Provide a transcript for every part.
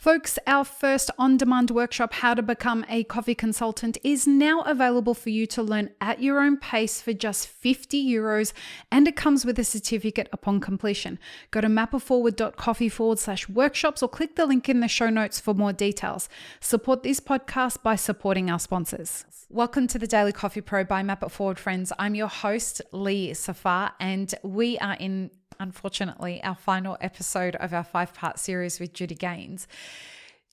Folks, our first on-demand workshop, How to Become a Coffee Consultant, is now available for you to learn at your own pace for just €50, and it comes with a certificate upon completion. Go to mapitforward.coffee/workshops or click the link in the show notes for more details. Support this podcast by supporting our sponsors. Welcome to the Daily Coffee Pro by Map It Forward, friends. I'm your host, Lee Safar, and we are in, unfortunately, our final episode of our 5-part series with Judy Ganes.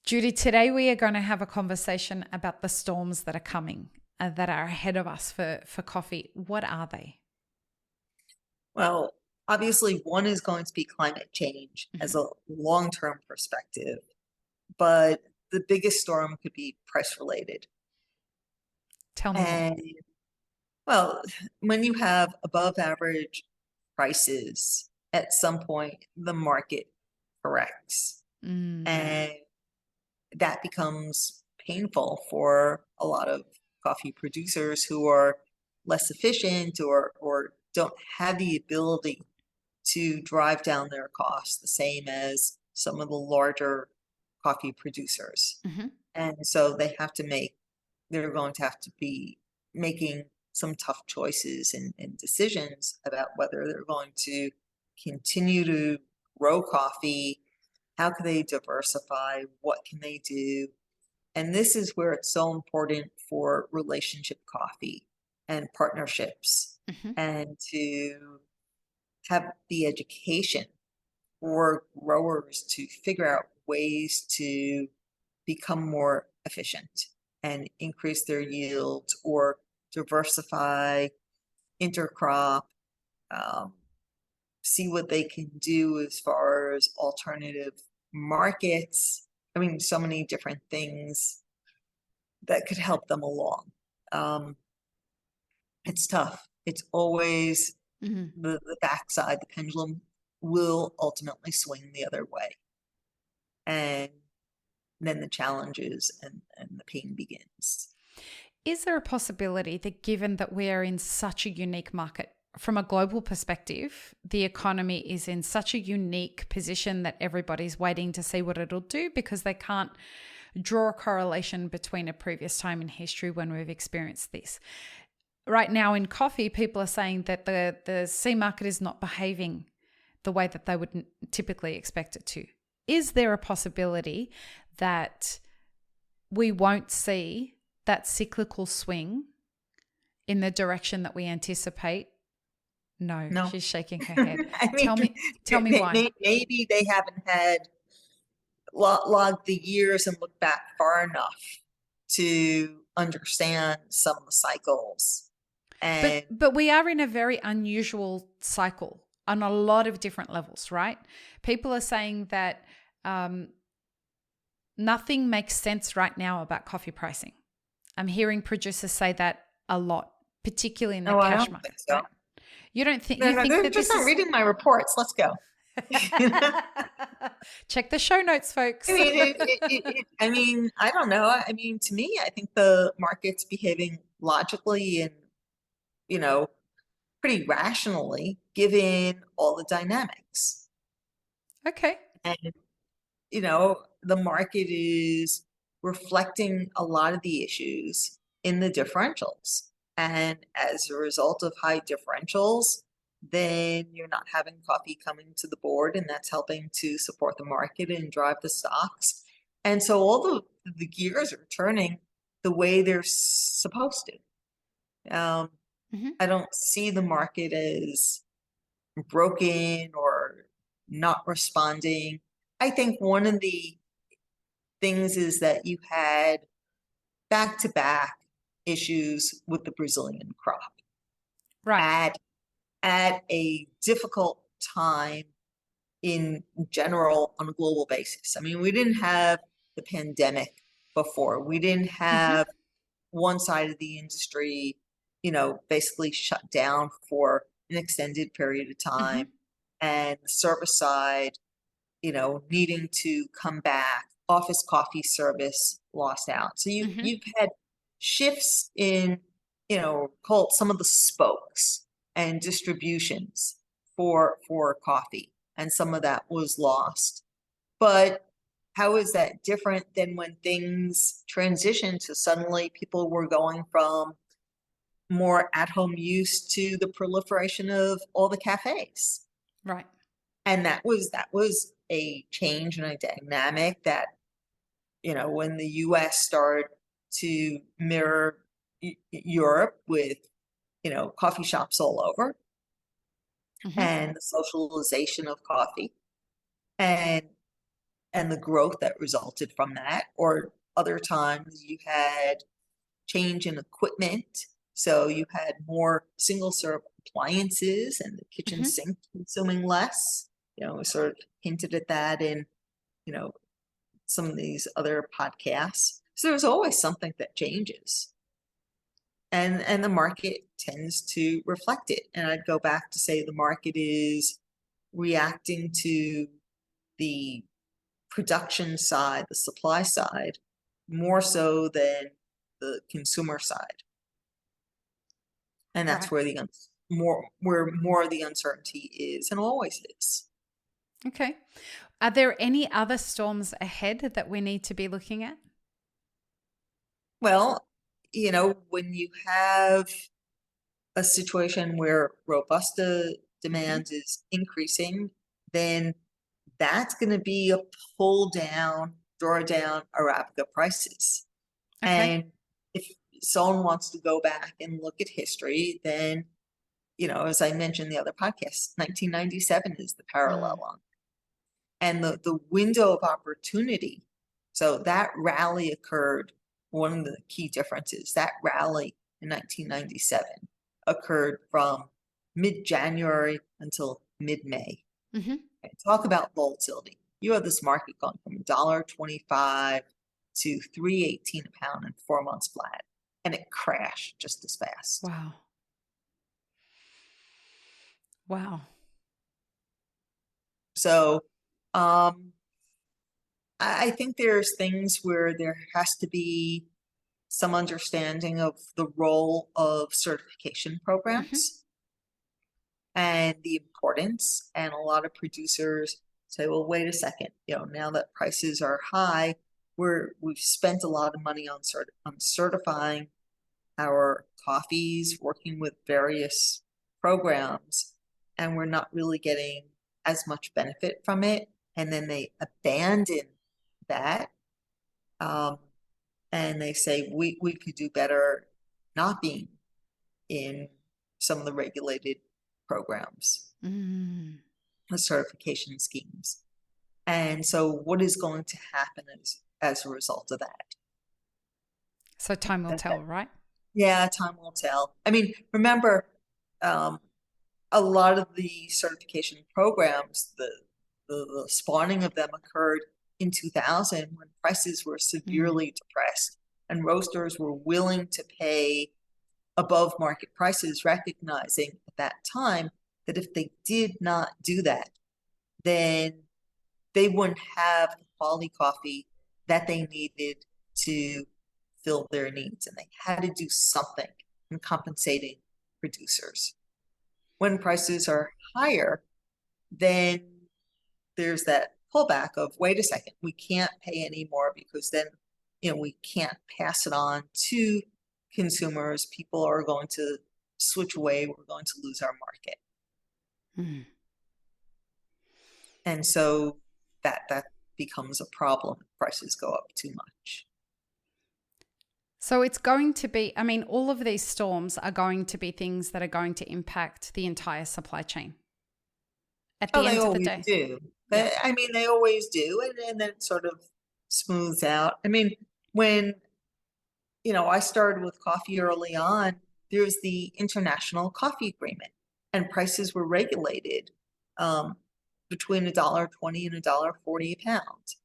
Judy, today we are going to have a conversation about the storms that are coming, that are ahead of us for coffee. What are they? Well, obviously one is going to be climate change as a long-term perspective, but the biggest storm could be price related. Tell me more. Well, when you have above average prices, at some point the market corrects, and that becomes painful for a lot of coffee producers who are less efficient or don't have the ability to drive down their costs the same as some of the larger coffee producers. And so they're going to have to be making some tough choices and decisions about whether they're going to continue to grow coffee. How can they diversify? What can they do? And this is where it's so important for relationship coffee and partnerships, and to have the education for growers to figure out ways to become more efficient and increase their yields or diversify, intercrop, see what they can do as far as alternative markets. I mean, so many different things that could help them along. It's tough. It's always the backside. The pendulum will ultimately swing the other way. And then the challenges and the pain begins. Is there a possibility that, given that we are in such a unique market, from a global perspective, the economy is in such a unique position that everybody's waiting to see what it'll do because they can't draw a correlation between a previous time in history when we've experienced this? Right now in coffee, people are saying that the C market is not behaving the way that they would typically expect it to. Is there a possibility that we won't see that cyclical swing in the direction that we anticipate? No. She's shaking her head. I mean, tell me why. Maybe they haven't had logged the years and looked back far enough to understand some of the cycles. But we are in a very unusual cycle on a lot of different levels, right? People are saying that nothing makes sense right now about coffee pricing. I'm hearing producers say that a lot, particularly in the cash market. Think so. Right? You don't think? No, they're just not reading my reports. Let's go. Check the show notes, folks. I mean, I don't know. I mean, to me, I think the market's behaving logically and, pretty rationally, given all the dynamics. Okay. And, the market is reflecting a lot of the issues in the differentials. And as a result of high differentials, then you're not having coffee coming to the board, and that's helping to support the market and drive the stocks. And so all the gears are turning the way they're supposed to. I don't see the market as broken or not responding. I think one of the things is that you had back-to-back issues with the Brazilian crop, right, at a difficult time in general on a global basis. I mean, we didn't have the pandemic before. We didn't have one side of the industry, basically shut down for an extended period of time, and the service side, needing to come back. Office coffee service lost out. So you've had shifts in, call it some of the spokes and distributions for coffee, and some of that was lost. But how is that different than when things transitioned to suddenly people were going from more at-home use to the proliferation of all the cafes? Right. And that was a change in a dynamic that, when the US started to mirror Europe with, coffee shops all over, Mm-hmm. and the socialization of coffee, and the growth that resulted from that. Or other times you had change in equipment. So you had more single serve appliances and the kitchen Mm-hmm. sink consuming less. We sort of hinted at that in, some of these other podcasts. So there's always something that changes. And the market tends to reflect it. And I'd go back to say the market is reacting to the production side, the supply side, more so than the consumer side. And that's Right. where more of the uncertainty is and always is. Okay. Are there any other storms ahead that we need to be looking at? Well, when you have a situation where Robusta Mm-hmm. demand is increasing, then that's going to be a pull down, draw down Arabica prices. Okay. And if someone wants to go back and look at history, then, as I mentioned the other podcast, 1997 is the parallel Mm. on. And the window of opportunity. So that rally occurred, one of the key differences, that rally in 1997 occurred from mid-January until mid-May. Mm-hmm. And talk about volatility. You have this market going from $1.25 to $3.18 a pound in 4 months flat, and it crashed just as fast. Wow. Wow. So I think there's things where there has to be some understanding of the role of certification Mm-hmm. programs and the importance. And a lot of producers say, well, wait a second, now that prices are high, we've spent a lot of money on certifying our coffees, working with various programs, and we're not really getting as much benefit from it. And then they abandon that. And they say we could do better not being in some of the regulated programs, Mm. the certification schemes. And so what is going to happen as a result of that? So time will tell, right? Yeah, time will tell. I mean, remember, um, a lot of the certification programs, the spawning of them occurred in 2000 when prices were Mm. severely depressed and roasters were willing to pay above market prices, recognizing at that time that if they did not do that, then they wouldn't have the quality coffee that they needed to fill their needs. And they had to do something in compensating producers. When prices are higher, then there's that pullback of, wait a second, we can't pay any more because then, we can't pass it on to consumers. People are going to switch away. We're going to lose our market. Mm. And so that becomes a problem if prices go up too much. So it's going to be, I mean, all of these storms are going to be things that are going to impact the entire supply chain at Oh, the they end of the always day. do. Yeah. But I mean, they always do. And then it sort of smooths out. I mean, when, I started with coffee early on, there was the International Coffee Agreement, and prices were regulated between $1.20 and $1.40 a pound.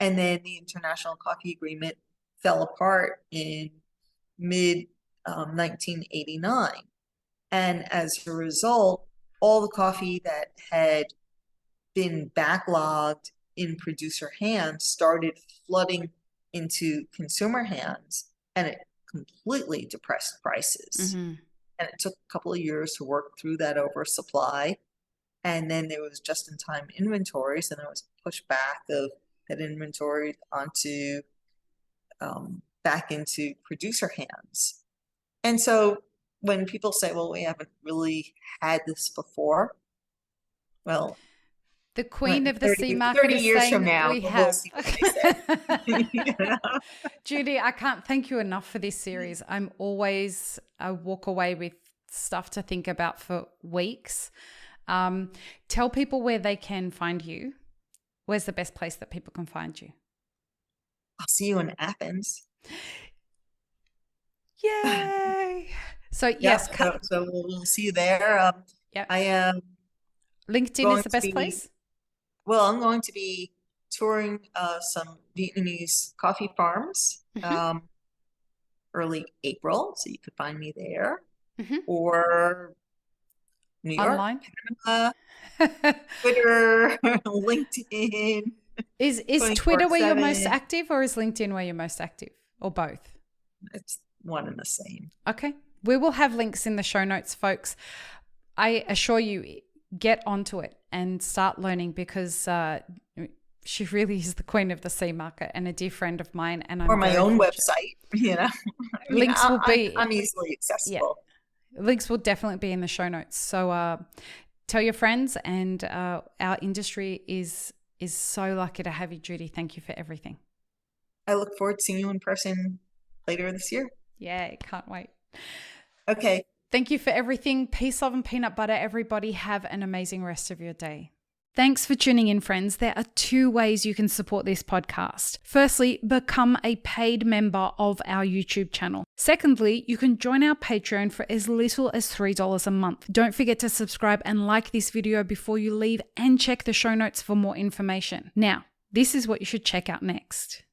And then the International Coffee Agreement fell apart in mid 1989. And as a result, all the coffee that had been backlogged in producer hands started flooding into consumer hands, and it completely depressed prices. Mm-hmm. And it took a couple of years to work through that oversupply. And then there was just in time inventories, and there was pushback of that inventory onto back into producer hands. And so when people say, well, we haven't really had this before, well, the queen of the 30, sea market 30 is years saying from now, we we'll have. see what they say. You know? Judy, I can't thank you enough for this series. I walk away with stuff to think about for weeks. Tell people where they can find you. Where's the best place that people can find you? I'll see you in Athens. Yay! So yes, so we'll see you there. Yep. I am. LinkedIn is the best place. Well, I'm going to be touring some Vietnamese coffee farms early April, so you could find me there, or New York, online, Panama, Twitter, LinkedIn. Is Twitter where you're most active, or is LinkedIn where you're most active, or both? It's one and the same. Okay. We will have links in the show notes, folks. I assure you, get onto it and start learning, because she really is the queen of the sea market and a dear friend of mine. And or my own website, you know. Links will be. I'm easily accessible. Yeah. Links will definitely be in the show notes. So tell your friends, and our industry is so lucky to have you, Judy. Thank you for everything. I look forward to seeing you in person later this year. Yay, can't wait. Okay. Thank you for everything. Peace, love, and peanut butter, everybody. Have an amazing rest of your day. Thanks for tuning in, friends. There are 2 ways you can support this podcast. Firstly, become a paid member of our YouTube channel. Secondly, you can join our Patreon for as little as $3 a month. Don't forget to subscribe and like this video before you leave, and check the show notes for more information. Now, this is what you should check out next.